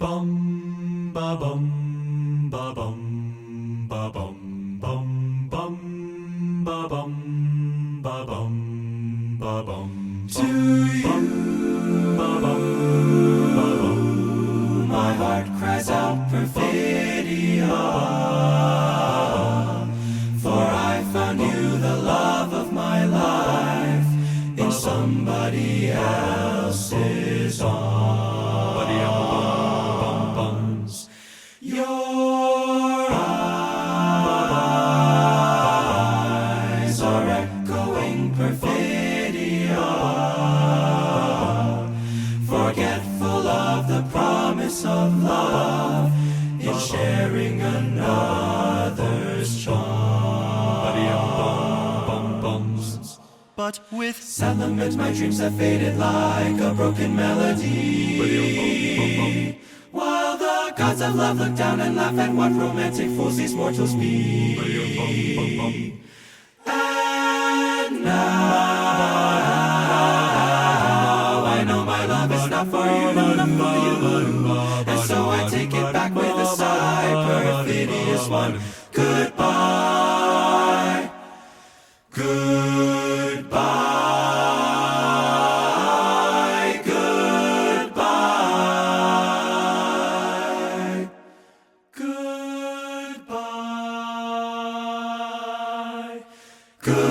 Bum ba bum ba bum ba bum bum bum ba bum ba bum ba bum. To you, ba bum ba bum, my heart cries out perfidia. For I found you, the love of my life, in somebody else's arms. Your eyes are echoing perfidia, forgetful of the promise of love in sharing another's charms. But with sentiment my dreams have faded like a broken melody, while the gods of love look down and laugh at what romantic fools these mortals be. And now I know my love is not for you, and so I take it back with a sigh, perfidious one. Goodbye, goodbye, goodbye, goodbye, goodbye.